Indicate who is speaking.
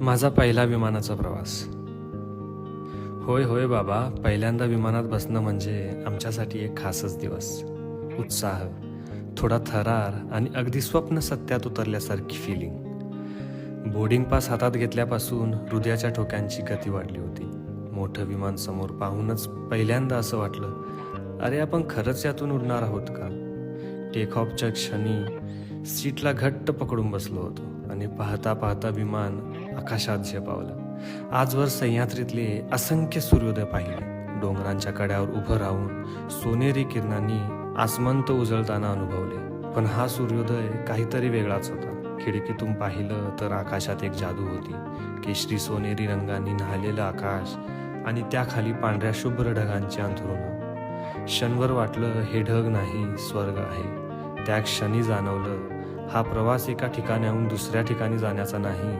Speaker 1: माझा पहिला विमानाचा प्रवास. होय होय बाबा, पहिल्यांदा विमानात बसणं म्हणजे आमच्यासाठी एक खासच दिवस. उत्साह, थोडा थरार आणि अगदी स्वप्न सत्यात उतरल्यासारखी फिलिंग. बोर्डिंग पास हातात घेतल्यापासून हृदयाच्या ठोक्यांची गती वाढली होती. मोठं विमान समोर पाहूनच पहिल्यांदा असं वाटलं, अरे आपण खरंच यातून उडणार आहोत का? टेक ऑफच्या क्षणी सीटला घट्ट पकडून बसलो होतो आणि पाहता पाहता विमान आकाशात झेपावलं. आजवर सह्याद्रीतले असंख्य सूर्योदय पाहिले, डोंगरांच्या कड्यावर उभं राहून सोनेरी किरणांनी आसमंत उजळताना अनुभवले. पण हा सूर्योदय काहीतरी वेगळाच होता. खिडकीतून पाहिलं तर आकाशात एक जादू होती. केशरी सोनेरी रंगांनी न्हालेलं आकाश आणि त्याखाली पांढऱ्या शुभ्र ढगांची अंथरुणं. क्षणभर वाटलं हे ढग नाही, स्वर्ग आहे. त्या क्षणी जाणवलं, हा प्रवास एका ठिकाणाहून दुसऱ्या ठिकाणी जाण्याचा नाही,